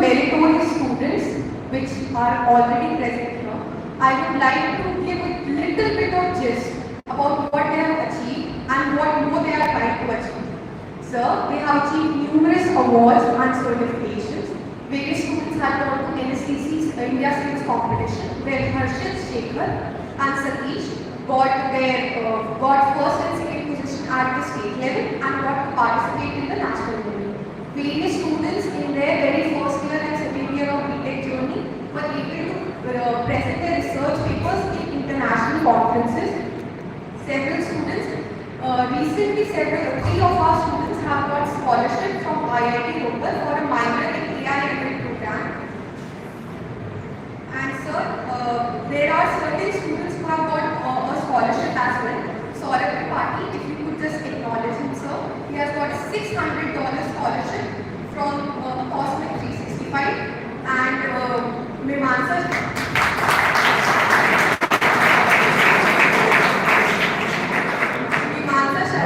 meritorious students which are already present here, I would like to give a little bit of gist about what they have achieved and what more they are trying to achieve. Sir, they have achieved numerous awards and certifications. Various students have gone to NSTC's India Skills Competition, where Harshit, Shekhar and Satish got first and second position at the state level and got to participate in the national level. Various students in their very first year and second year of BTech journey were able to present their research papers in international conferences. Several students, recently three of our students have got scholarship from IIT Local for a minor in AI/ML program. And sir, there are certain students who have got a scholarship as well. Saurabh Tripathi, if you could just acknowledge him, sir. He has got a $600 scholarship from Cosmic 365 and Mimamsa.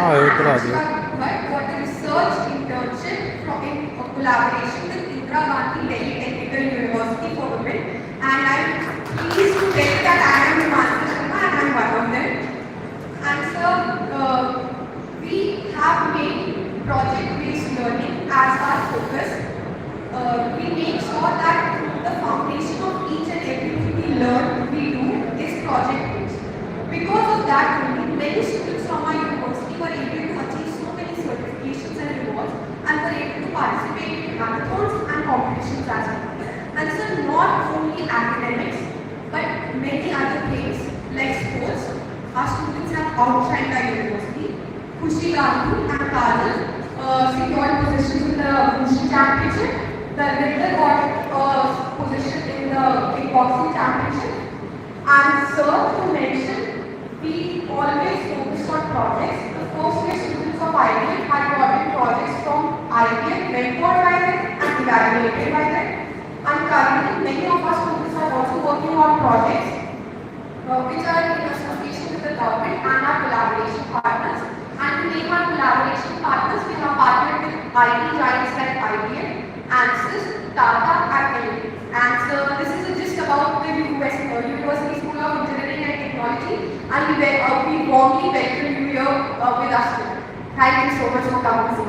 Got a research internship in collaboration with Indira Gandhi Delhi Technical University for Women, and I'm pleased to tell you that I am Mimamsa Sharma and I'm one of them. And sir, we have made project-based learning as our focus. We make sure that the foundation of each and everything we learn, we do is project-based. Because of that, many students from our university were able to achieve so many certifications and rewards and were able to participate in hackathons and competitions as well. And so not only academics, but many other things like sports, our students have outshined our university. Khushi Gandhi and Kajal secured positions in the Wushu Championship. The Riddler got position in the kickboxing championship. And sir, to mention, we always focus on projects. The first year students of IBM had gotten projects from IBM, mentored by them and evaluated by them. And currently, many of our students are also working on projects which are in association with the government and our collaboration partners. And to name our collaboration partners, we have partnered with IT giants like IBM, ANSYS, Tata and LA. And so this is just about the University School of Engineering and Technology, and we warmly welcome you here with us today. Thank you so much for coming, sir.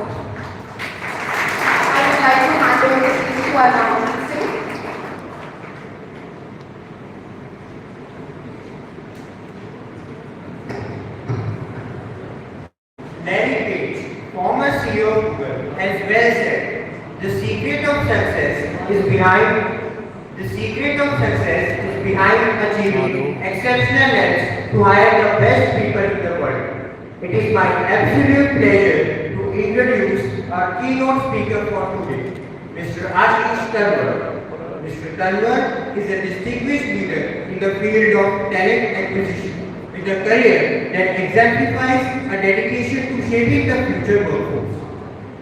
I would like to hand over the speech to our announcement. Larry Page, former CEO of Google, has well said, the secret of success is behind achieving exceptional ends to hire the best people in the world. It is my absolute pleasure to introduce our keynote speaker for today, Mr. Ashish Tanwar. Mr. Tanwar is a distinguished leader in the field of talent acquisition, with a career that exemplifies a dedication to shaping the future workforce.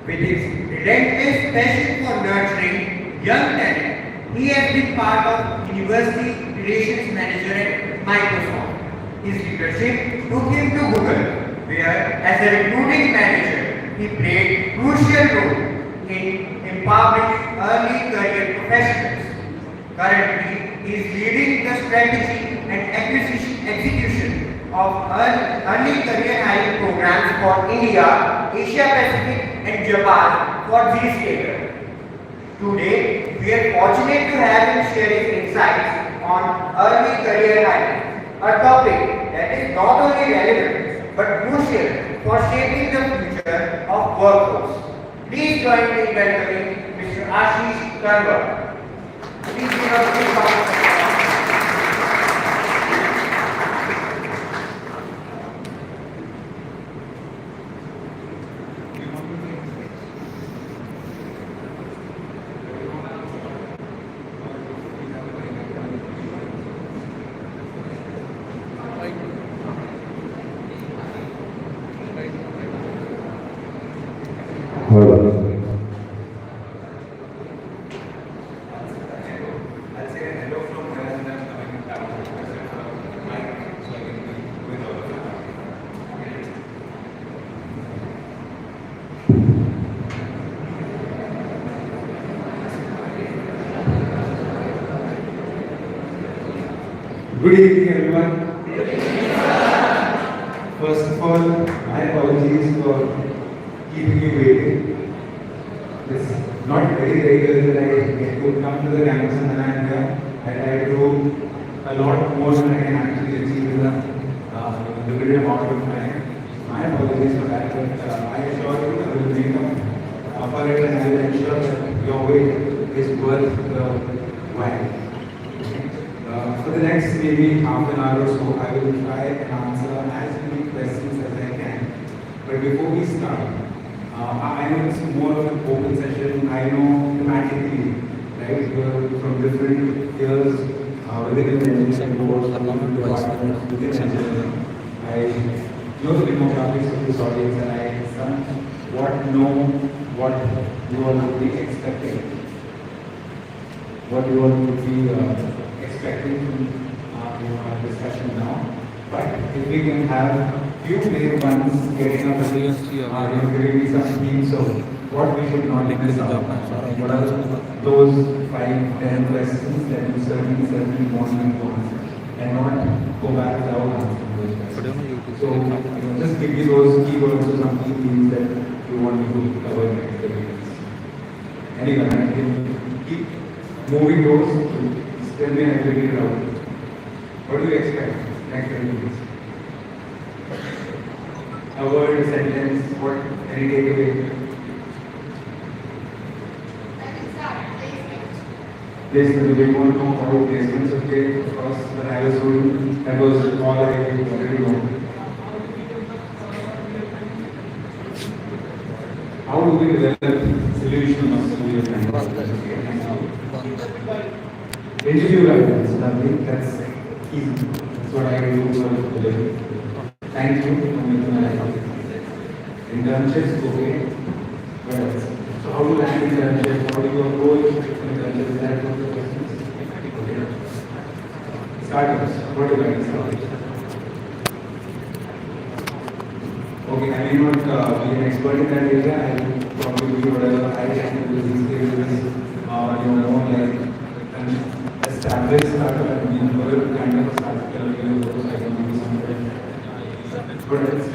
With his relentless passion for nurturing young talent, he has been part of University Relations Manager at Microsoft. His leadership took him to Google, where as a recruiting manager, he played a crucial role in empowering early career professionals. Currently, he is leading the strategy and execution of early career hiring programs for India, Asia Pacific and Japan for Zscaler. Today, we are fortunate to have him share his insights on early career hiring, a topic that is not only relevant but crucial for shaping the future of workforce. Please join me in welcoming Mr. Ashish Tanwar. Please give a big round. I'll say hello from Good evening, everyone. First of all, my apologies for keeping you waiting. It's not very regular that I get to come to the campus and then I'm here. I try to do a lot more than I can actually achieve in a limited amount of time. My apologies for that, but I assure you I will make up for it and I will ensure that your wait is worth the while. For the next maybe half an hour or so, I will try and answer as many questions as I can. But before we start, I know it's more of an open session. I know thematically, right? You're from different years within the engineering course, different departments within engineering. I know the demographics of this audience, and I somewhat know what you all would be expecting, what you all would be expecting from our discussion now. But if we can have a few brave ones getting up and giving me some themes of what we should not miss out on. What are those 5-10 questions that you certainly want me to answer and not go back without answering those questions. So just give me those keywords or some key themes that you want me to cover next 30 minutes. Anyway, I can keep moving those. Tell me I figure it out. What do you expect next 30 minutes? A word, a sentence, what, any takeaway? Placement, we won't know how placements, okay, of course, when I was doing, that was all I already know. How do we develop solution of severe interview guidance, nothing, that's easy. That's what I do for a living. Thank you for making my life. Internships, okay. What else? So how do you land internship? How do you approach internship? Is that one of the questions? Okay. Startups, what do you like startups? Okay, I may not be an expert in that area. I will probably do whatever I can do these cases, like established startup and whatever kind of startup I can do something. What else?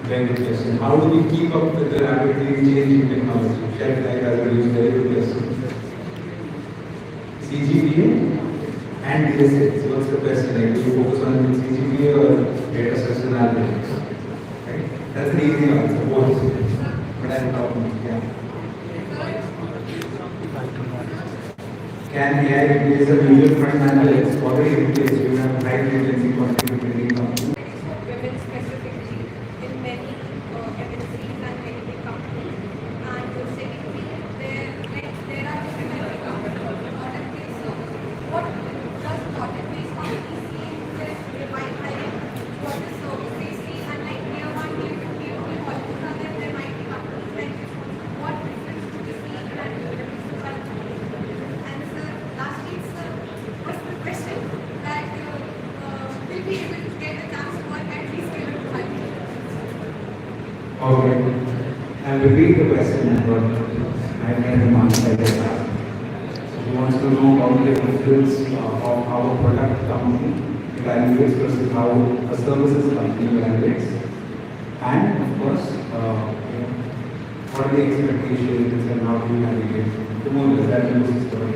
Very good question. How do we keep up with the rapidly changing technology? Shelf life as a use, very good question. CGPA and data sets. So what's the question? Like, do you focus on CGPA or data sets and analytics? Right? That's an easy answer. Both. But I'm talking. Yeah. Can AI replace a mutual fund manager? It's already replaced. You have high latency contributing income. Women specifically in many MNCs and many big companies. And secondly, there are different companies. What does audit-based companies see in this divine hiring? What is service they see? And like tier 1, tier 2, tier 3 colleges are there might be companies like this. What difference do you see in that society? And sir, lastly, sir, what's the question that will be able to get a chance to work at least till 5 years? Okay. I'll repeat the question but I made the answer like that. So he wants to know about the difference of how a product company evaluates versus how a services company evaluates. And of course, what are the expectations and how do you navigate the more that is story.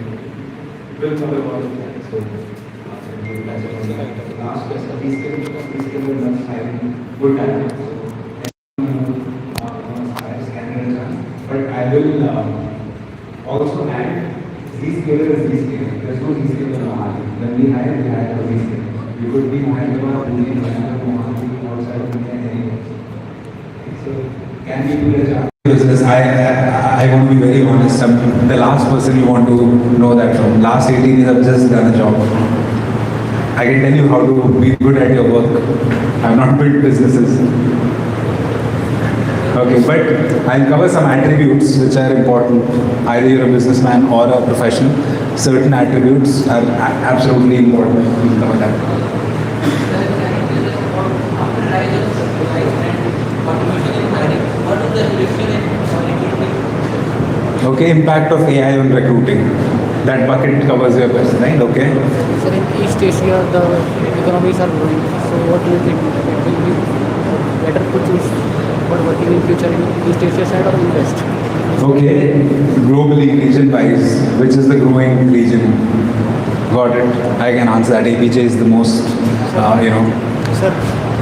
We'll cover all of that. So we'll touch upon the last question. These skills are not hiring good talent. But I will also add these skills is these skills. There's no these skills in Mohali. When we hire for these skills. We could be hired for Mohali outside of India anywhere. So can we do the job? Business, I want to be very honest. I'm the last person you want to know that from. Last 18 years I've just done a job. I can tell you how to be good at your work. I've not built businesses. Okay, but I'll cover some attributes which are important. Either you're a businessman or a professional. Certain attributes are absolutely important. We'll cover that. Okay, impact of AI on recruiting. That bucket covers your question, right? Okay. Sir, in East Asia, the economies are growing. So, what do you think? It will be better to choose for working in future in East Asia side or in West? Okay. Globally, region-wise, which is the growing region? Got it. I can answer that. APJ is the most,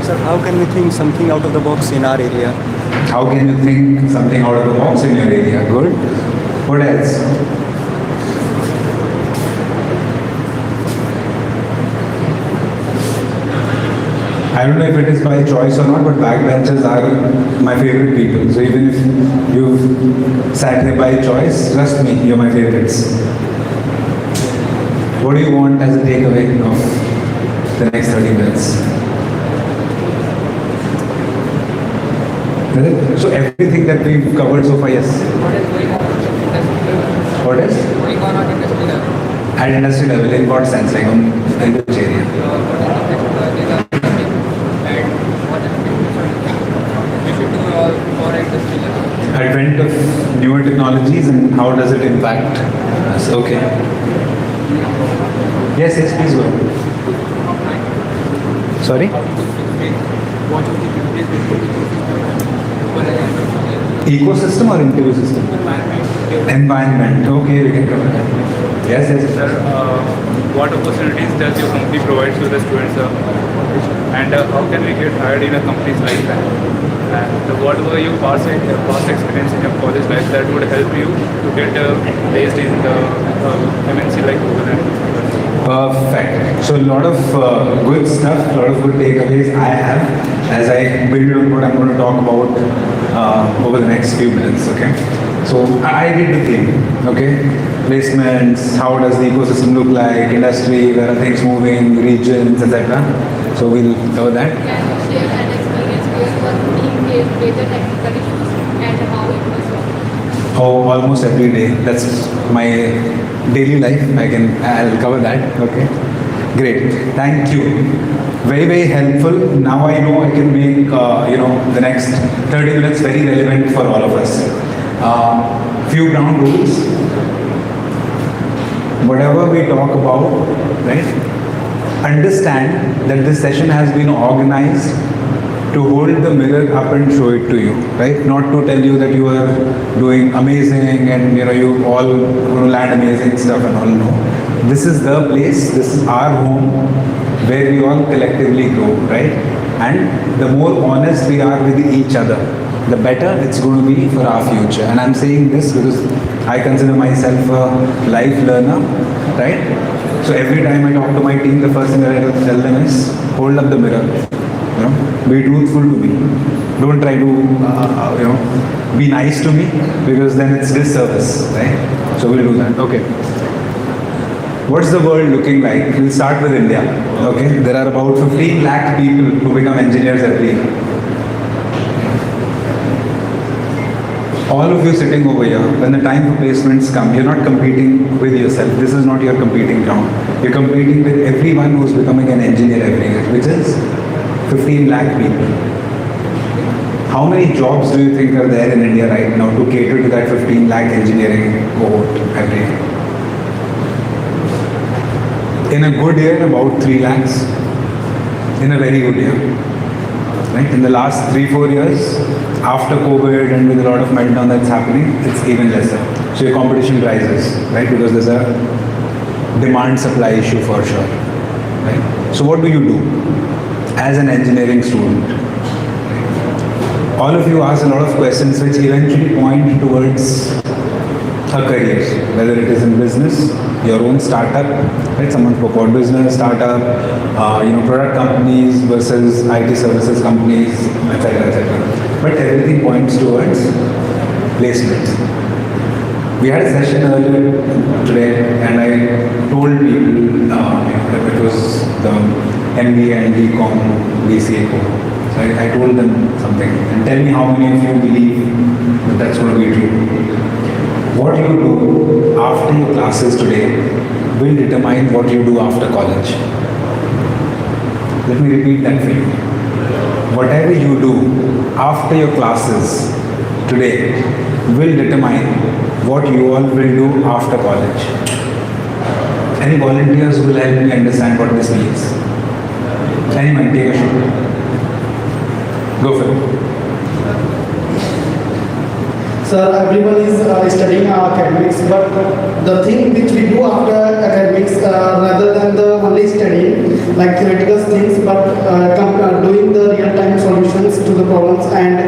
Sir, how can we think something out of the box in our area? How can you think something out of the box in your area? Good. What else? I don't know if it is by choice or not, but backbenchers are my favorite people. So even if you've sat here by choice, trust me, you're my favorites. What do you want as a takeaway of the next 30 minutes? So everything that we've covered so far, yes. What is? Going on at industry level. At industry level, in what sense? Like in which area? Advent of newer technologies and how does it impact us? Okay. Yes, yes, please go. Sorry? Ecosystem or interview system? Environment. Okay, we can cover that. Yes, yes. Sir, what opportunities does your company provide to the students, and how can we get hired in a companies like that? And what were your past experience in your college life that would help you to get placed in the MNC like Google? Perfect. So a lot of good stuff, a lot of good takeaways I have as I build on what I'm going to talk about over the next few minutes. Okay. So I did the theme. Okay. Placements. How does the ecosystem look like? Industry. Where are things moving? Regions, etc. So we'll cover that. Can you share an experience where you are team faced major technical issues and how it was solved? Oh, almost every day. That's my daily life. I'll cover that. Okay. Great. Thank you. Very, very helpful. Now I know I can make, the next 30 minutes very relevant for all of us. Few ground rules. Whatever we talk about, right? Understand that this session has been organized to hold the mirror up and show it to you, right? Not to tell you that you are doing amazing and you all going to land amazing stuff and all. No. This is the place, this is our home where we all collectively grow, right? And the more honest we are with each other, the better it's going to be for our future. And I'm saying this because I consider myself a life learner, right? So every time I talk to my team, the first thing that I tell them is, hold up the mirror. Be truthful to me. Don't try to, be nice to me because then it's disservice, right? So we'll do that. Okay. What's the world looking like? We'll start with India. Okay. There are about 15 lakh people who become engineers every year. All of you sitting over here, when the time for placements come, you're not competing with yourself. This is not your competing ground. You're competing with everyone who's becoming an engineer every year, which is 15 lakh people. How many jobs do you think are there in India right now to cater to that 15 lakh engineering cohort every year? In a good year, about 3 lakhs. In a very good year. Right? In the last 3-4 years, after COVID and with a lot of meltdown that's happening, it's even lesser. So your competition rises, right? Because there's a demand-supply issue for sure. Right? So what do you do as an engineering student? All of you ask a lot of questions which eventually point towards a career, whether it is in business, your own startup, right? Someone's proposed business, startup, product companies versus IT services companies, etc., etc. But everything points towards placement. We had a session earlier today, and I told people that it was the MBA and BCom, BCA cohort. So I told them something, and tell me how many of you believe that that's going to be true. What you do after your classes today will determine what you do after college. Let me repeat that for you. Whatever you do after your classes today will determine what you all will do after college. Any volunteers who will help me understand what this means? Anyone, take a shot. Go for it. Sir, everyone is studying academics, but the thing which we do after academics, rather than the only studying, like theoretical things, but doing the real-time solutions to the problems and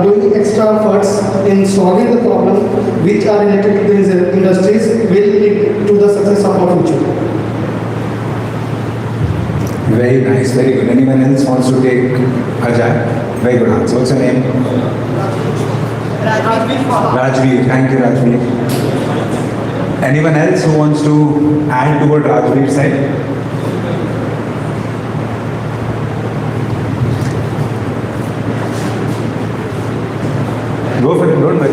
doing extra efforts in solving the problem which are related to these industries will lead to the success of our future. Very nice, very good. Anyone else wants to take Ajay? Very good answer. What's your name? Rajveer. Thank you, Rajveer. Anyone else who wants to add to what Rajveer said? Go for it, don't worry.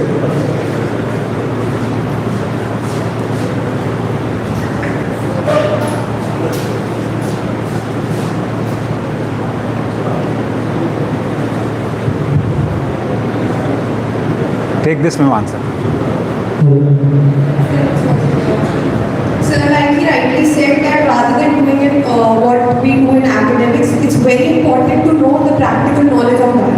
Take this, ma'am, answer. So like he rightly said that rather than doing it what we do in academics, it's very important to know the practical knowledge of that.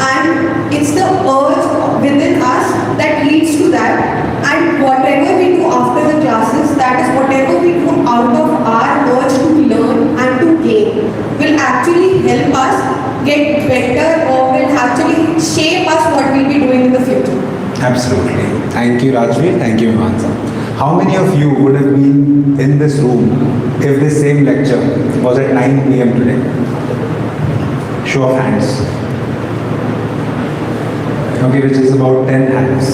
And it's the urge within us that leads to that. And whatever we do after the classes, that is whatever we do out of our urge to learn and to gain, will actually help us get better or will actually shape us what we'll be doing in the future. Absolutely. Thank you, Rajveer. Thank you, Himansa. How many of you would have been in this room if this same lecture was at 9 p.m. today? Show of hands. Okay, which is about 10 hands.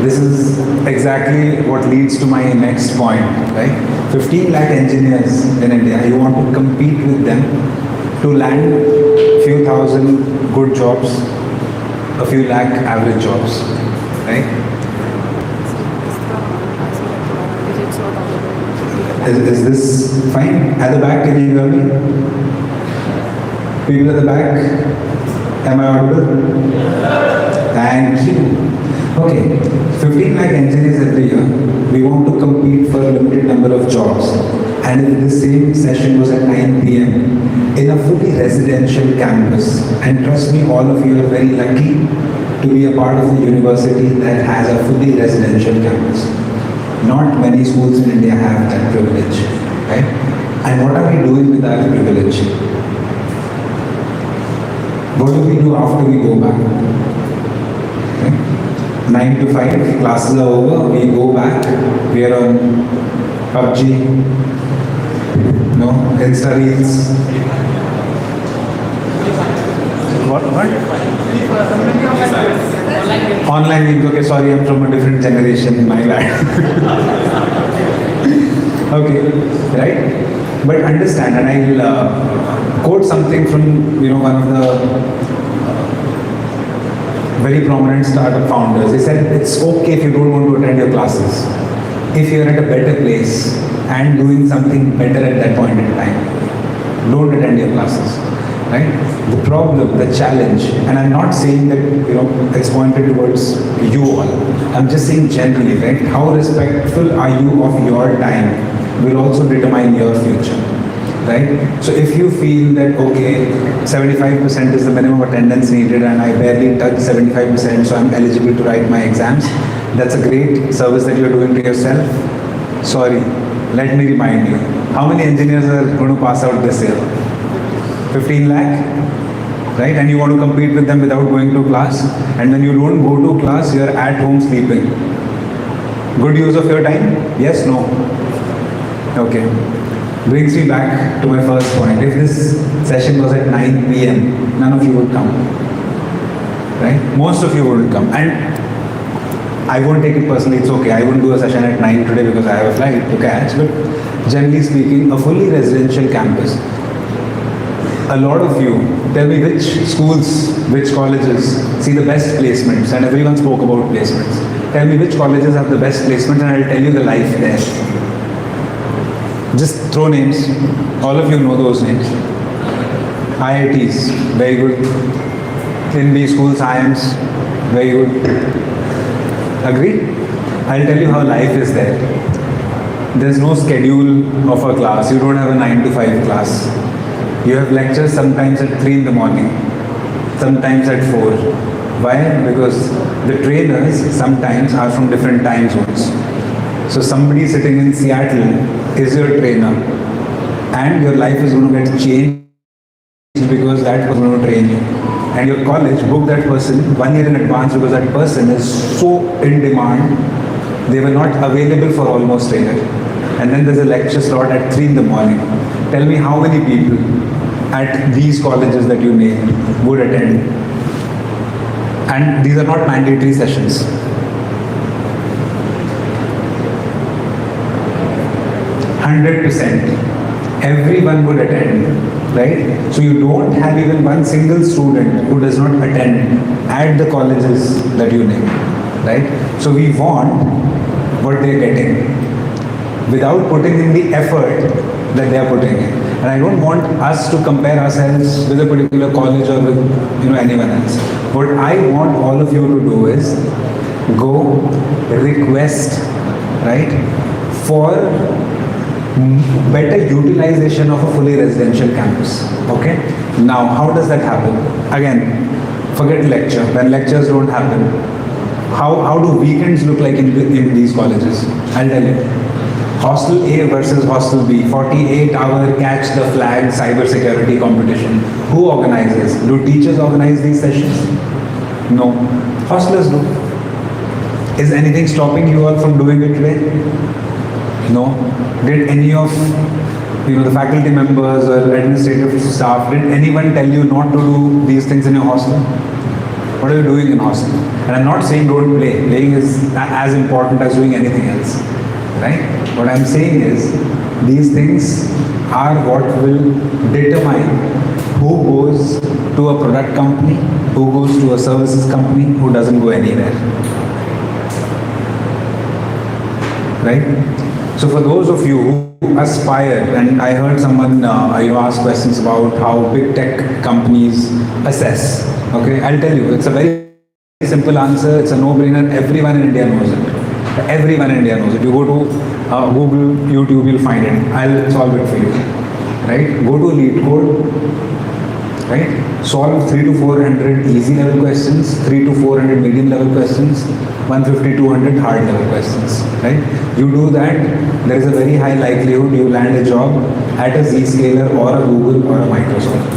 This is exactly what leads to my next point, right? 15 lakh engineers in India, you want to compete with them to land few thousand good jobs, a few lakh average jobs, right? Is this fine? At the back, can you hear me? People at the back, am I audible? Thank you. Okay, 15 lakh engineers every year. We want to compete for a limited number of jobs. And if the same session was at 9 p.m. in a fully residential campus, and trust me, all of you are very lucky to be a part of the university that has a fully residential campus. Not many schools in India have that privilege, right? And what are we doing with that privilege? What do we do after we go back? Okay. 9 to 5, classes are over, we go back, we are on PUBG, no, Insta Reels. What? Online games, okay, sorry, I'm from a different generation, my bad. Okay, right? But understand, and I'll quote something from, one of the very prominent startup founders. He said, it's okay if you don't want to attend your classes. If you're at a better place and doing something better at that point in time, don't attend your classes, right? The problem, the challenge, and I'm not saying that, it's pointed towards you all. I'm just saying generally, right? How respectful are you of your time will also determine your future, right? So if you feel that, okay, 75% is the minimum attendance needed and I barely touch 75%, so I'm eligible to write my exams, that's a great service that you're doing to yourself. Sorry, let me remind you, how many engineers are going to pass out this year? 15 lakh, right? And you want to compete with them without going to class, and when you don't go to class, you're at home sleeping. Good use of your time? Yes, no? Okay. Brings me back to my first point. If this session was at 9 p.m., none of you would come, right? Most of you wouldn't come. And I won't take it personally, it's okay. I won't do a session at 9 today because I have a flight to catch. But generally speaking, a fully residential campus, a lot of you, tell me which schools, which colleges see the best placements, and everyone spoke about placements. Tell me which colleges have the best placements and I'll tell you the life there. Just throw names. All of you know those names. IITs, very good. INB School Science, very good. Agree? I'll tell you how life is there. There's no schedule of a class. You don't have a 9 to 5 class. You have lectures sometimes at 3 in the morning, sometimes at 4. Why? Because the trainers sometimes are from different time zones. So somebody sitting in Seattle is your trainer, and your life is going to get changed because that person is going to train you. And your college booked that person 1 year in advance because that person is so in demand. They were not available for almost a year. And then there's a lecture slot at 3 in the morning. Tell me how many people at these colleges that you named would attend. And these are not mandatory sessions. 100%. Everyone would attend, right? So you don't have even one single student who does not attend at the colleges that you name, right? So we want what they're getting without putting in the effort that they are putting in. And I don't want us to compare ourselves with a particular college or with anyone else. What I want all of you to do is go request, right, for better utilization of a fully residential campus. Okay? Now, how does that happen? Again, forget lecture. When lectures don't happen, how do weekends look like in these colleges? I'll tell you. Hostel A versus Hostel B, 48-hour catch the flag cybersecurity competition. Who organizes? Do teachers organize these sessions? No. Hostlers do. Is anything stopping you all from doing it today? No. Did any of the faculty members or administrative staff, did anyone tell you not to do these things in your hostel? What are you doing in hostel? And I'm not saying don't play. Playing is as important as doing anything else. Right? What I'm saying is these things are what will determine who goes to a product company, who goes to a services company, who doesn't go anywhere. Right? So for those of you who aspire, and I heard someone ask questions about how big tech companies assess. Okay, I'll tell you, it's a very simple answer, it's a no-brainer, everyone in India knows it. Everyone in India knows it. You go to Google, YouTube, you'll find it. I'll solve it for you. Right? Go to Elite Code. Right? Solve 300 to 400 easy level questions, 300 to 400 medium level questions, 150 to 200 hard level questions. Right? You do that, there is a very high likelihood you land a job at a Zscaler or a Google or a Microsoft.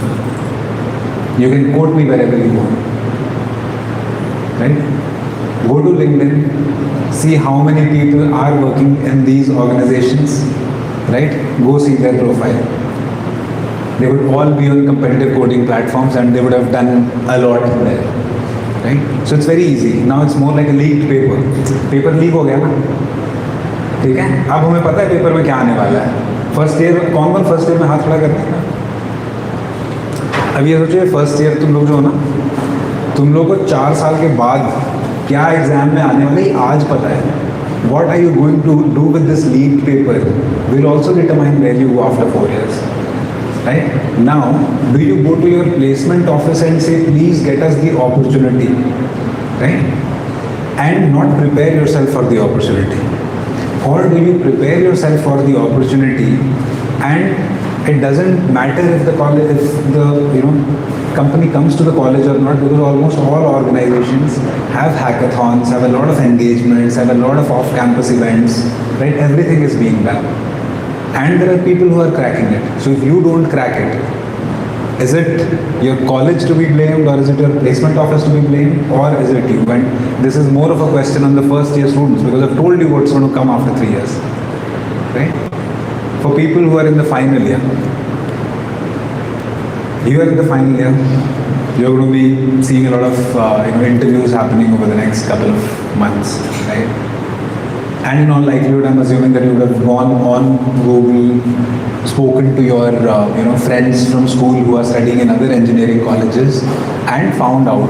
You can quote me wherever you want. Right? Go to LinkedIn, see how many people are working in these organizations, right? Go see their profile. They would all be on competitive coding platforms and they would have done a lot there, right? So it's very easy. Now it's more like a leaked paper. Paper leak हो गया ना? ठीक है? अब हमें पता है paper में क्या आने वाला है. फर्स्ट ईयर कौन फर्स्ट ईयर में हाथ खड़ा करते हैं? अब ये सोचिए फर्स्ट ईयर तुम लोग जो हो ना, तुम लोग को 4 साल के बाद क्या एग्जाम में आने वाले आज पता है. What are you going to do with this leaked paper will also determine where you go after 4 years. Right? Now, do you go to your placement office and say, please get us the opportunity, right? And not prepare yourself for the opportunity? Or do you prepare yourself for the opportunity and it doesn't matter if the college, if the company comes to the college or not, because almost all organizations have hackathons, have a lot of engagements, have a lot of off-campus events, right? Everything is being done. And there are people who are cracking it. So if you don't crack it, is it your college to be blamed, or is it your placement office to be blamed, or is it you? And this is more of a question on the first year students, because I've told you what's going to come after 3 years, right? For people who are in the final year, you are in the final year, you're going to be seeing a lot of interviews happening over the next couple of months, right? And in all likelihood, I'm assuming that you would have gone on Google, spoken to your friends from school who are studying in other engineering colleges, and found out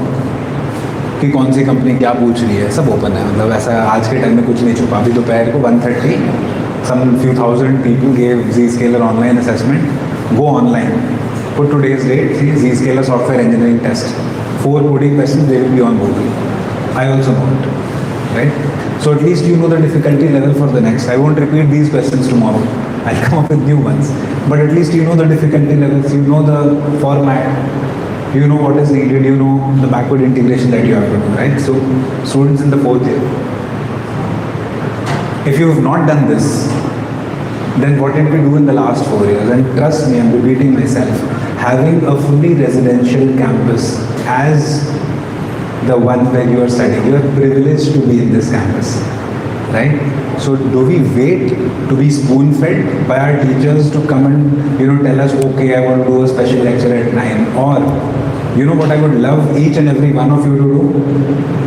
कि कौन सी company क्या पूछ रही है. सब open है, मतलब ऐसा आज के टाइम में कुछ नहीं छुपा. अभी दोपहर को 1:30 some few thousand people gave Zscaler online assessment. Go online, put today's date, see Zscaler software engineering test. 4 coding questions, they will be on Google. I also know it. right? So at least you know the difficulty level for the next. I won't repeat these questions tomorrow. I'll come up with new ones. But at least you know the difficulty levels, you know the format, you know what is needed, you know the backward integration that you have to do, right? So students in the 4th year, if you have not done this, then what did we do in the last 4 years? And trust me, I'm repeating myself, having a fully residential campus as the one where you are studying, you are privileged to be in this campus, right? So do we wait to be spoon-fed by our teachers to come and tell us, okay, I want to do a special lecture at 9, or you know what I would love each and every one of you to do,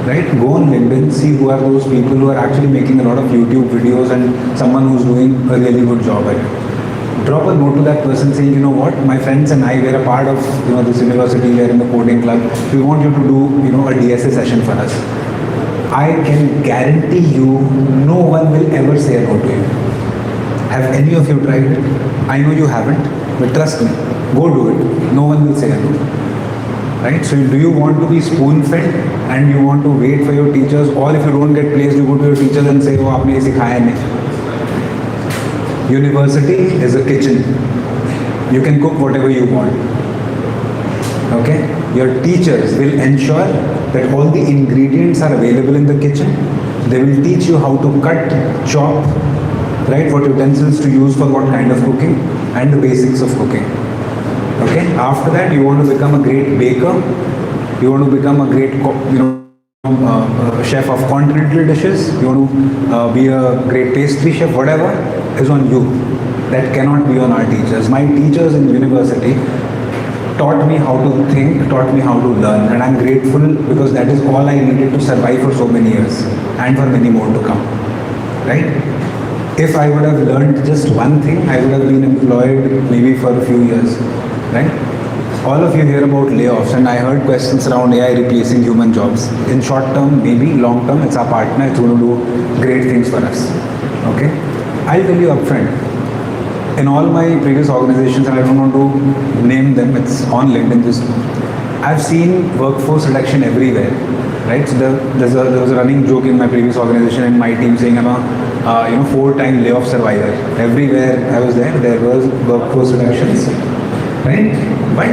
right? Go on LinkedIn, see who are those people who are actually making a lot of YouTube videos and someone who's doing a really good job at it. Drop a note to that person saying, you know what, my friends and I, we're a part of this university, we're in the coding club, we want you to do a DSA session for us. I can guarantee you, no one will ever say a no to you. Have any of you tried it? I know you haven't, but trust me, go do it. No one will say a no. Right? So do you want to be spoon-fed and you want to wait for your teachers, or if you don't get placed, you go to your teachers and say, oh, aapne ye sikhaya nahi. University is a kitchen. You can cook whatever you want. Okay? Your teachers will ensure that all the ingredients are available in the kitchen. They will teach you how to cut, chop, right? What utensils to use for what kind of cooking, and the basics of cooking. Okay? After that, you want to become a great baker. You want to become a great, chef of continental dishes. You want to be a great pastry chef. Whatever is on you. That cannot be on our teachers. My teachers in university taught me how to think, taught me how to learn, and I'm grateful because that is all I needed to survive for so many years and for many more to come. Right? If I would have learned just one thing, I would have been employed maybe for a few years. Right? All of you hear about layoffs, and I heard questions around AI replacing human jobs. In short term, maybe long term, it's our partner, it's going to do great things for us. Okay? I'll tell you upfront. In all my previous organizations, and I don't want to name them, it's on LinkedIn, I've seen workforce reduction everywhere. Right? So there was a running joke in my previous organization and my team saying I'm a 4-time layoff survivor. Everywhere I was there was workforce reductions. Right? But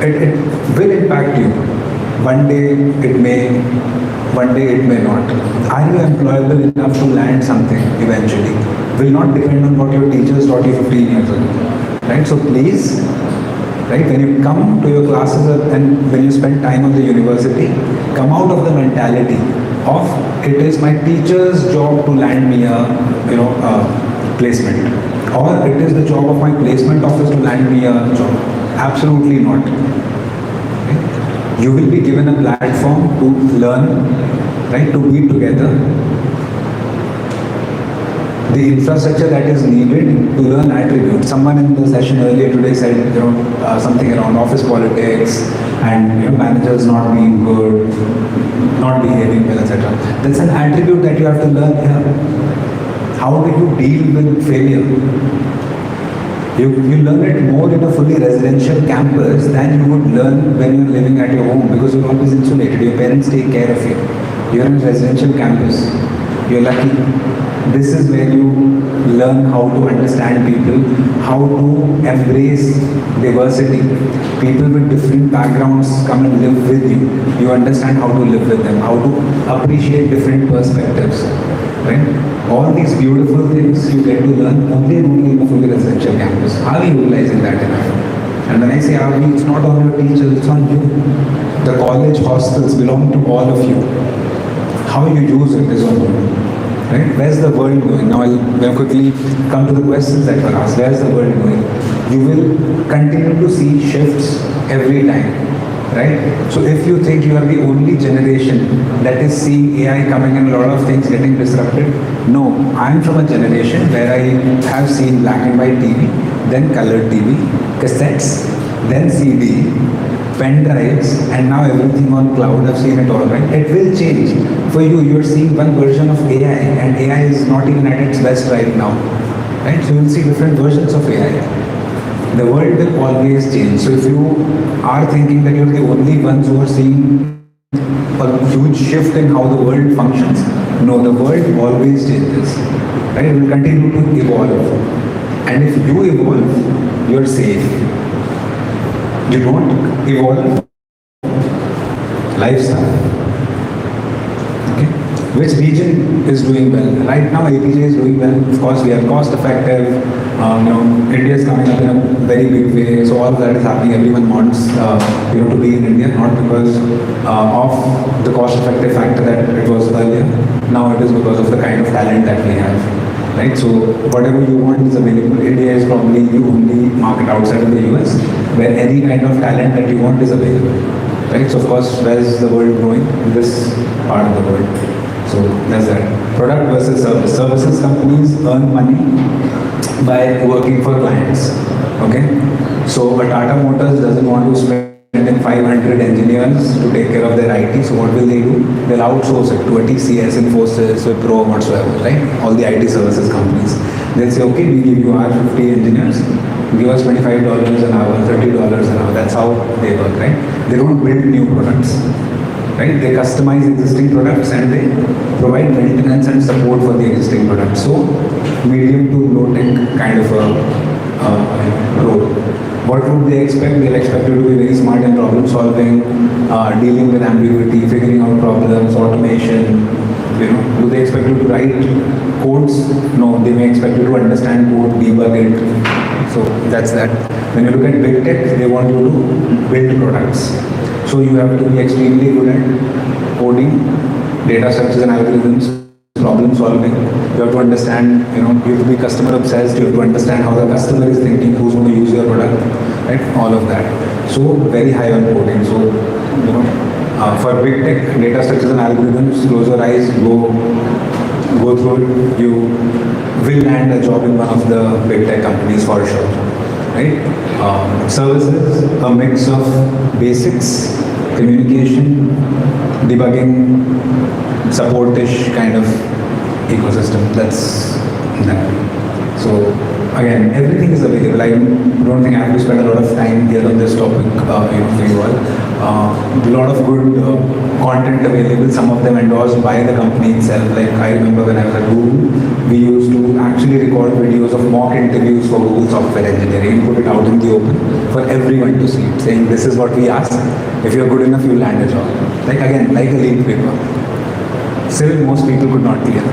it will impact you. One day it may, one day it may not. Are you employable enough to land something eventually? Will not depend on what your teachers taught you 15 years ago. Right? So please, right, when you come to your classes and when you spend time on the university, come out of the mentality of it is my teacher's job to land me a placement, or it is the job of my placement office to land me a job. Absolutely not. Right? You will be given a platform to learn, right, to be together. The infrastructure that is needed to learn attributes. Someone in the session earlier today said, something around office politics and managers not being good, not behaving well, etc. That's an attribute that you have to learn here. How do you deal with failure? You learn it more in a fully residential campus than you would learn when you're living at your home, because you're always insulated. Your parents take care of you. You're in a residential campus. You're lucky. This is where you learn how to understand people, how to embrace diversity. People with different backgrounds come and live with you. You understand how to live with them, how to appreciate different perspectives. Right? All these beautiful things you get to learn only in a fully residential campus. Are we utilizing that enough? And when I say are we, it's not on your teachers, it's on you. The college hostels belong to all of you. How you use it is on you. Right? Where's the world going? Now I'll quickly come to the questions that were asked. Where's the world going? You will continue to see shifts every time. Right? So if you think you are the only generation that is seeing AI coming and a lot of things getting disrupted, no. I'm from a generation where I have seen black and white TV, then colored TV, cassettes, then CD, pen drives, and now everything on cloud. I've seen it all, right? It will change. For you, you're seeing one version of AI, and AI is not even at its best right now. Right? So you'll see different versions of AI. The world will always change. So if you are thinking that you're the only ones who are seeing a huge shift in how the world functions. No, the world always changes. Right? It will continue to evolve. And if you evolve, you're safe. You don't evolve, lifestyle. Okay. Which region is doing well? Right now, APJ is doing well. Of course, we are cost effective. India is coming up in a very big way. So all of that is happening. Everyone wants, to be in India, not because of the cost effective factor that it was earlier. Now it is because of the kind of talent that we have. Right? So whatever you want is available. India is probably the only market outside of the US where any kind of talent that you want is available. Right? So of course, where is the world growing? In this part of the world. So that's that. Product versus service. Services companies earn money by working for clients. Okay? So a Tata Motors doesn't want to spend 500 engineers to take care of their IT. So what will they do? They'll outsource it to a TCS, Infosys, Wipro, whatsoever, right? All the IT services companies. They'll say, okay, we give you our 50 engineers, give us $25 an hour, $30 an hour. That's how they work, right? They don't build new products, right? They customize existing products and they provide maintenance and support for the existing products. So medium to low tech kind of a role. What would they expect? They'll expect you to be very smart in problem solving, dealing with ambiguity, figuring out problems, automation. Do they expect you to write codes? No, they may expect you to understand code, debug it. So that's that. When you look at big tech, they want you to build products. So you have to be extremely good at coding, data structures and algorithms, problem solving. You have to understand, you have to be customer obsessed. You have to understand how the customer is thinking, who's going to use your product, right? All of that. So very high on coding. So, for big tech, data structures and algorithms, close your eyes, go through it. You will land a job in one of the big tech companies for sure, right? Services, a mix of basics, communication, debugging, support-ish kind of ecosystem. That's that. So again, everything is available. I don't think I have to spend a lot of time here on this topic, for you all. A lot of good content available. Some of them endorsed by the company itself. Like I remember when I was at Google, we used to actually record videos of mock interviews for Google software engineering, put it out in the open for everyone to see, saying this is what we ask. If you're good enough, you'll land a job. Like again, like a lead paper. Still, most people could not clear.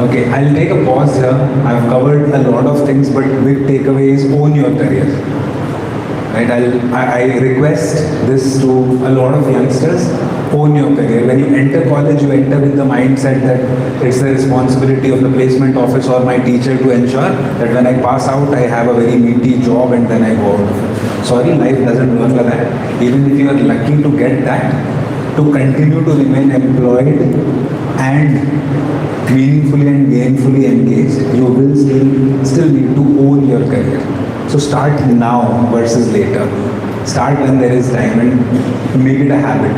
Okay, I'll take a pause here. I've covered a lot of things, but big takeaway is own your career. Right? I request this to a lot of youngsters. Own your career. When you enter college, you enter with the mindset that it's the responsibility of the placement office or my teacher to ensure that when I pass out, I have a very meaty job and then I go out. Sorry, life doesn't work like that. Even if you are lucky to get that, to continue to remain employed and meaningfully and gainfully engaged, you will still need to own your career. So start now versus later. Start when there is time and make it a habit.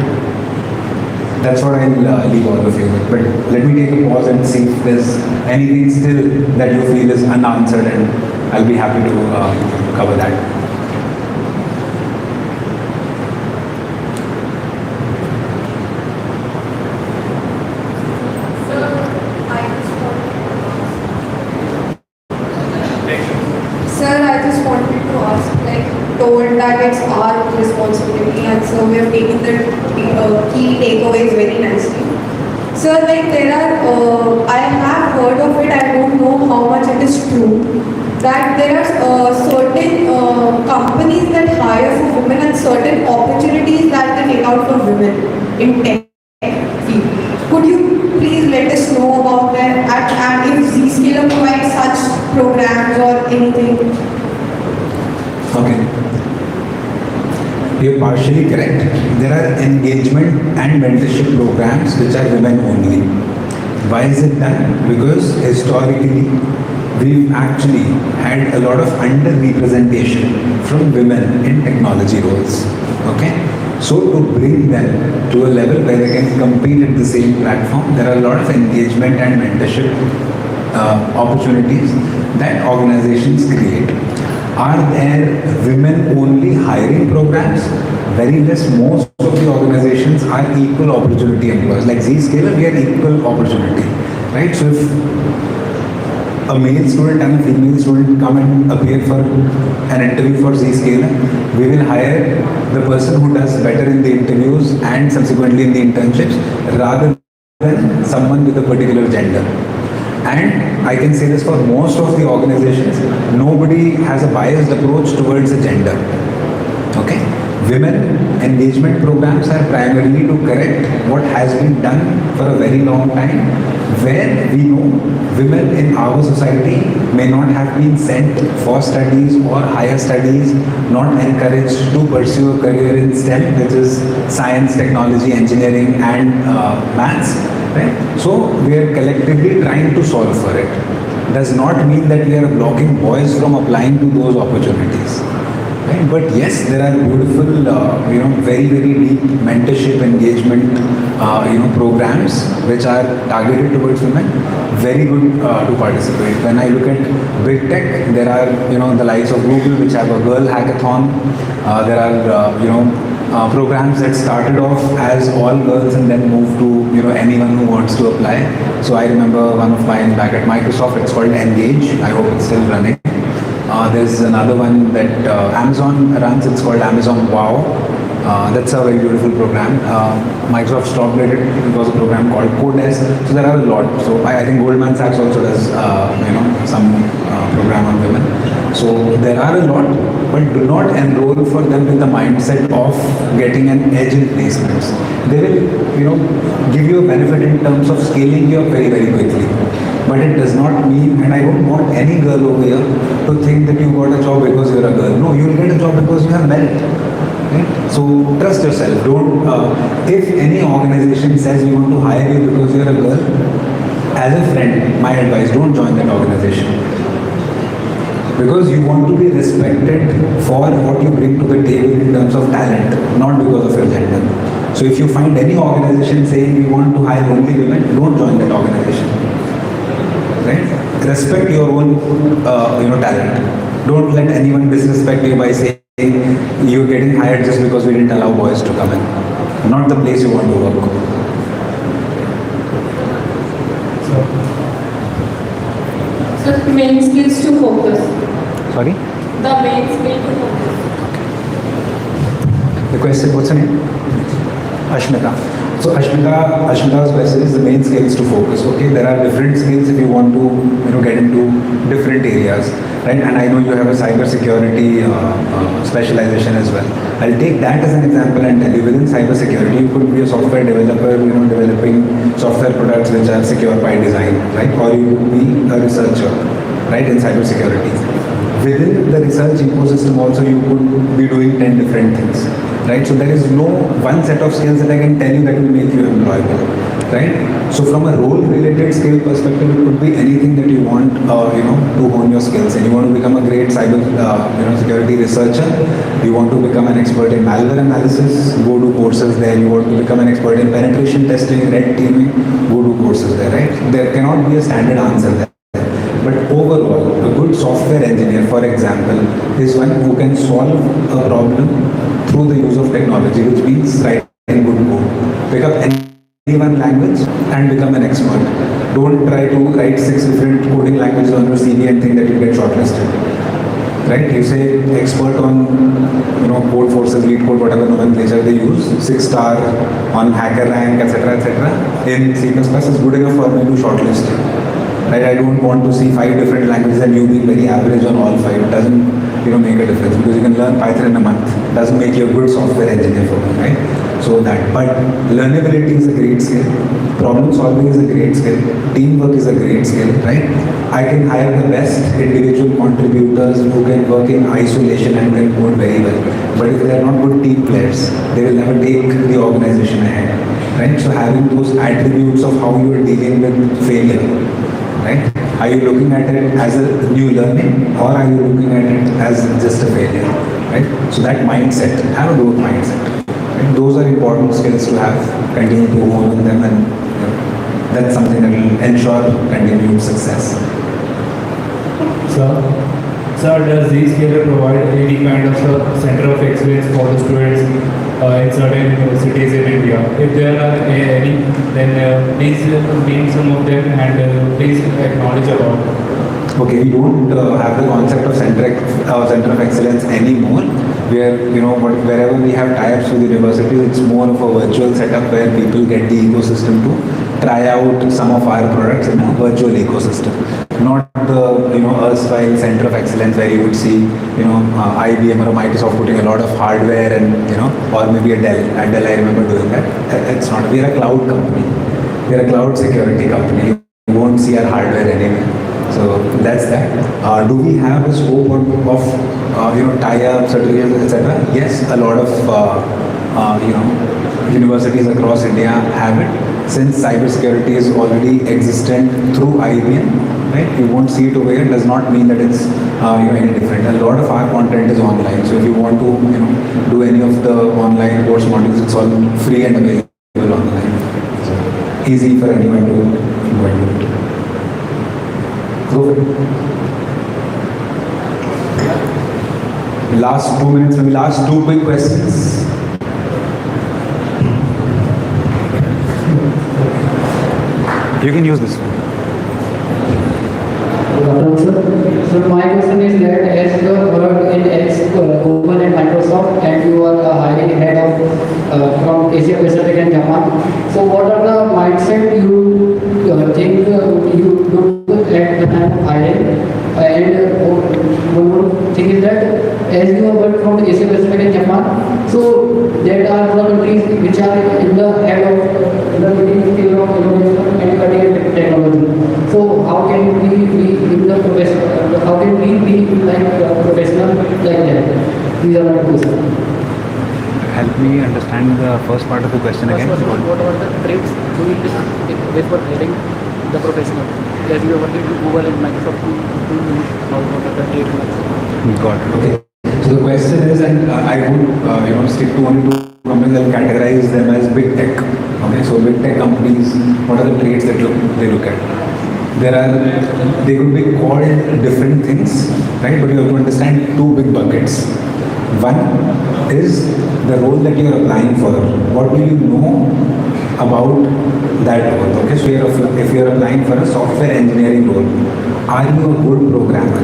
That's what I'll leave all of you with. But let me take a pause and see if there's anything still that you feel is unanswered, and I'll be happy to cover that. Told that it's our responsibility, and so we have taken the key takeaways very nicely. So there are, I have heard of it, I don't know how much it is true, that there are certain companies that hire for women and certain opportunities that they take out for women in tech field. Could you please let us know about that, and if Zscaler provides such programs or anything? Okay. You're partially correct. There are engagement and mentorship programs which are women only. Why is it done? Because historically, we've actually had a lot of underrepresentation from women in technology roles. Okay? So to bring them to a level where they can compete at the same platform, there are a lot of engagement and mentorship opportunities that organizations create. Are there women-only hiring programs? very less, most of the organizations are equal opportunity employers. Like Zscaler, we are equal opportunity, right? So if a male student and a female student come and appear for an interview for Zscaler, we will hire the person who does better in the interviews and subsequently in the internships rather than someone with a particular gender. And I can say this for most of the organizations, nobody has a biased approach towards a gender. Okay? Women engagement programs are primarily to correct what has been done for a very long time, where we know women in our society may not have been sent for studies or higher studies, not encouraged to pursue a career in STEM, which is science, technology, engineering, and maths. Right? So we are collectively trying to solve for it. Does not mean that we are blocking boys from applying to those opportunities. Right? But yes, there are beautiful, very, very deep mentorship engagement, programs which are targeted towards women. Very good to participate. When I look at big tech, there are, the likes of Google which have a girl hackathon. There are, programs that started off as all girls and then moved to, anyone who wants to apply. So I remember one of mine back at Microsoft. It's called Engage. I hope it's still running. There's another one that Amazon runs, it's called Amazon Wow. That's a very beautiful program. Microsoft stopped it, it was a program called Codesk. So there are a lot. So I think Goldman Sachs also does, some program on women. So there are a lot, but do not enroll for them with the mindset of getting an edge in placements. They will, give you a benefit in terms of scaling you up very, very quickly. But it does not mean, and I don't want any girl over here to think that you got a job because you're a girl. No, you will get a job because you have merit. Right? So trust yourself. Don't. If any organization says we want to hire you because you're a girl, as a friend, my advice: don't join that organization. Because you want to be respected for what you bring to the table in terms of talent, not because of your gender. So if you find any organization saying we want to hire only women, don't join that organization. Right? Respect your own, talent. Don't let anyone disrespect you by saying you're getting hired just because we didn't allow boys to come in. Not the place you want to work. So main skills to focus. Sorry? The main skill to focus. The question, what's her name? Ashmita. So Ashmita's question is the main skills to focus. Okay, there are different skills if you want to, get into different areas, right? And I know you have a cybersecurity specialization as well. I'll take that as an example and tell you within cybersecurity, you could be a software developer, developing software products which are secure by design, right? Or you could be a researcher, right, in cybersecurity. Within the research ecosystem also, you could be doing 10 different things. Right? So there is no one set of skills that I can tell you that will make you employable, right? So from a role-related skill perspective, it could be anything that you want, to hone your skills. And you want to become a great cyber, security researcher. You want to become an expert in malware analysis, go do courses there. You want to become an expert in penetration testing, red teaming, go do courses there, right? There cannot be a standard answer there. But overall, a good software engineer, for example, is one who can solve a problem through the use of technology, which means writing good code. Pick up any one language and become an expert. Don't try to write 6 different coding languages on your CV and think that you get shortlisted. Right? You say expert on, code forces, lead code, whatever nomenclature they use, 6-star on hacker rank, etc., in C++ is good enough for me to shortlist you. Right? I don't want to see 5 different languages and you being very average on all 5. It doesn't, make a difference because you can learn Python in a month. It doesn't make you a good software engineer for me, right? So that, but learnability is a great skill. Problem solving is a great skill. Teamwork is a great skill, right? I can hire the best individual contributors who can work in isolation and can code very well. But if they are not good team players, they will never take the organization ahead, right? So having those attributes of how you are dealing with failure, right? Are you looking at it as a new learning or are you looking at it as just a failure, right? So that mindset, have a growth mindset. Right? Those are important skills to have, continue to hone on them, and that's something that will ensure continued success. So Sir, does Zscaler provide any kind of center of excellence for the students in certain cities in India? If there are any, then please name some of them and please acknowledge about it. Okay, we don't have the concept of center of excellence anymore. Where wherever we have tie-ups with universities, it's more of a virtual setup where people get the ecosystem to try out some of our products in a virtual ecosystem. Not the erstwhile center of excellence where you would see IBM or Microsoft putting a lot of hardware and or maybe a Dell. At Dell, I remember doing that. It's not. We are a cloud company. We are a cloud security company. You won't see our hardware anywhere. So that's that. Do we have a scope of tie-ups, certificates, etc.? Yes, a lot of universities across India have it. Since cybersecurity is already existent through IBM, right? You won't see it over here. Does not mean that it's any different. A lot of our content is online. So if you want to do any of the online course modules, it's all free and available online. So easy for anyone to go and do it. Last 2 minutes, maybe last 2 quick questions. You can use this one. So my question is that as you work in Google and Microsoft and you are a hiring head of from Asia Pacific and Japan, so what are the mindset you think you do at the time of hiring? And one more thing is that as you have worked from Asia Pacific and Japan, so there are the countries which are in the head of the leading scale of innovation and cutting-edge technology. So how can we be in the professional? How can we be like professional like that? These are my questions. Help me understand the first part of the question again. What are the traits do we take before hiring the professional? As you are working with Google and Microsoft, what are the traits? Got it. Okay. So the question is, and I would stick to only 2 companies. I'll categorize them as big tech. Okay, so big tech companies, what are the traits that they look at? They could be called different things, right? But you have to understand 2 big buckets. One is the role that you are applying for. What do you know about that role? Okay, so if you are applying for a software engineering role, are you a good programmer?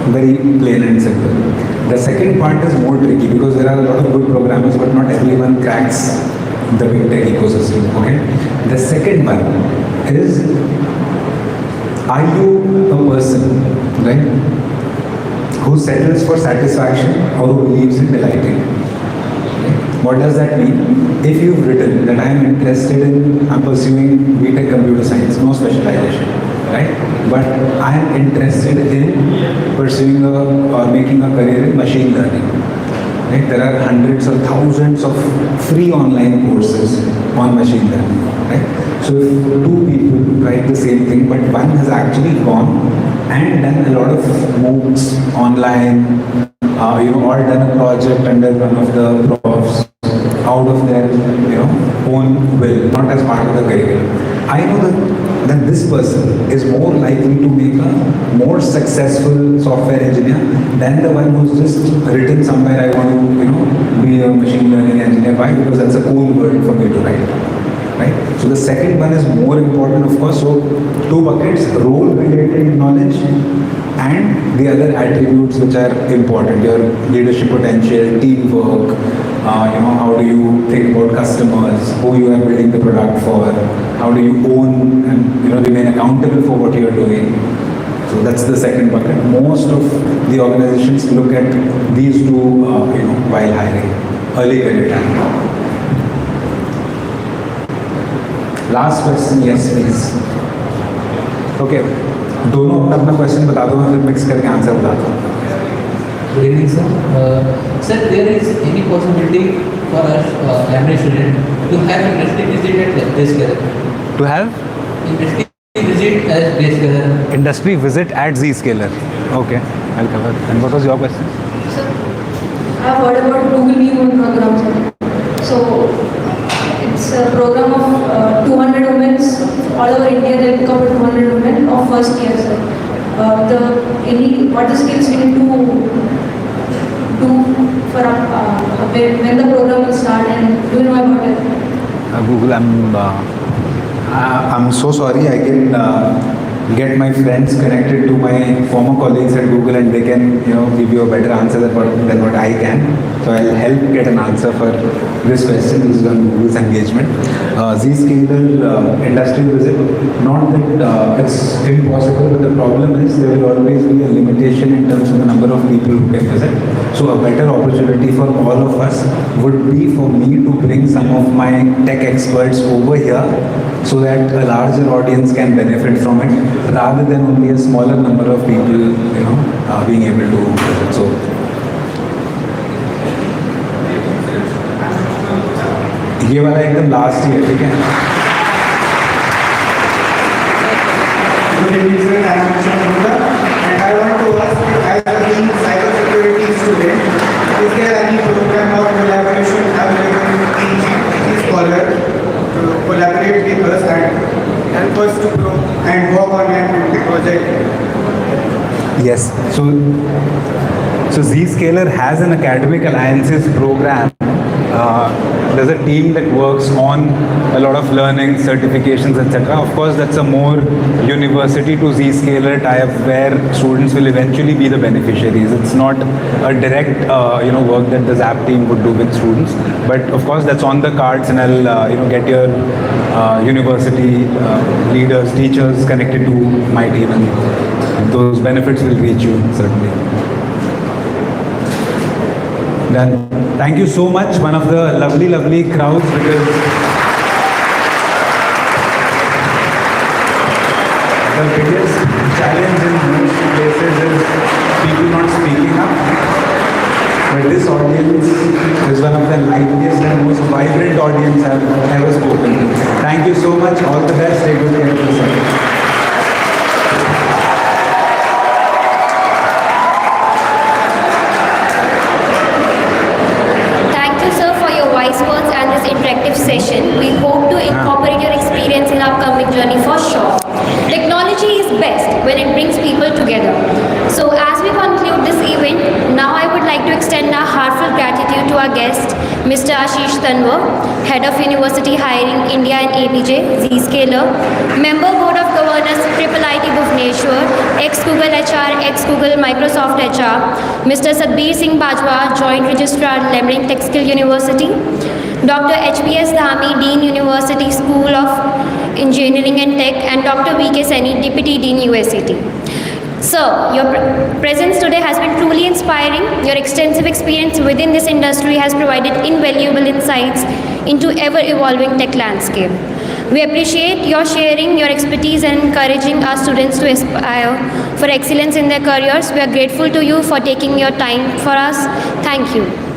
Very plain and simple. The second part is more tricky because there are a lot of good programmers, but not everyone cracks the big tech ecosystem. Okay. The second one is, are you a person, right, who settles for satisfaction or who believes in delighting? What does that mean? If you've written that I'm pursuing BTech computer science, no specialization, right? But I am interested in pursuing or making a career in machine learning. Right? There are hundreds or thousands of free online courses on machine learning. Right? So if 2 people write the same thing, but one has actually gone and done a lot of MOOCs online, or done a project under one of the profs out of their own will, not as part of the curriculum. I know that this person is more likely to make a more successful software engineer than the one who's just written somewhere, I want to be a machine learning engineer. Why? Because that's a cool word for me to write. Right? So the second one is more important, of course. So 2 buckets: role-related knowledge and the other attributes which are important: your leadership potential, teamwork. How do you think about customers? Who you are building the product for? How do you own and remain accountable for what you are doing? So that's the second bucket. Most of the organizations look at these 2, while hiring early career time. Last question, yes please. Okay, दोनों अपना question बता दो, मैं फिर mix करके answer बताता हूँ. Good evening, sir. Sir, there is any possibility for us, Lamrin student, to have industry visit at Zscaler? To have Industry visit at Zscaler. industry visit at Zscaler. Okay, I'll cover. And what was your question? Sir, I've heard about Google Meet program, sir. So it's a program of 200 women all over India. They pick up 200 women of first year, sir. what the skills we need to do for when the program will start, and do you know about it? Google, I'm so sorry. I can get my friends connected to my former colleagues at Google, and they can, give you a better answer than what I can. So I'll help get an answer for this question, which is on Google's engagement. Zscaler industrial visit, not that it's impossible, but the problem is there will always be a limitation in terms of the number of people who can visit. So a better opportunity for all of us would be for me to bring some of my tech experts over here so that a larger audience can benefit from it, rather than only a smaller number of people, being able to visit. So ये वाला एकदम last ही है, ठीक है? Good evening, sir. I am Mr. Gupta, and I want to ask, as a cybersecurity student, is there any program or collaboration available in GPT Scholar to collaborate with us and help us to grow and work on an project? Yes. So Zscaler has an academic alliances program. There's a team that works on a lot of learning, certifications, etc. Of course, that's a more university to Zscaler tie-up where students will eventually be the beneficiaries. It's not a direct, work that the ZAP team would do with students. But of course, that's on the cards, and I'll, get your university leaders, teachers connected to my team, and those benefits will reach you certainly. Then, thank you so much, one of the lovely crowds, because the biggest challenge in most places is people not speaking up. But this audience is one of the liveliest and most vibrant audience I've ever spoken to. Thank you so much. All the best. Take good care of yourself. Interactive session. We hope to incorporate your experience in our upcoming journey for sure. Technology is best when it brings people together. So as we conclude this event, now I would like to extend our heartfelt gratitude to our guest, Mr. Ashish Tanwar, Head of University Hiring India and APJ, Zscaler, Member Board of Governors, IIIT Bhubaneswar, ex-Google HR, ex-Google Microsoft HR, Mr. Sadbir Singh Bajwa, Joint Registrar, Lamrin Technical University, Dr. HPS Dhami, Dean University School of Engineering and Tech, and Dr. VK Saini, Deputy Dean USCT. Sir, your presence today has been truly inspiring. Your extensive experience within this industry has provided invaluable insights into ever-evolving tech landscape. We appreciate your sharing your expertise and encouraging our students to aspire for excellence in their careers. We are grateful to you for taking your time for us. Thank you.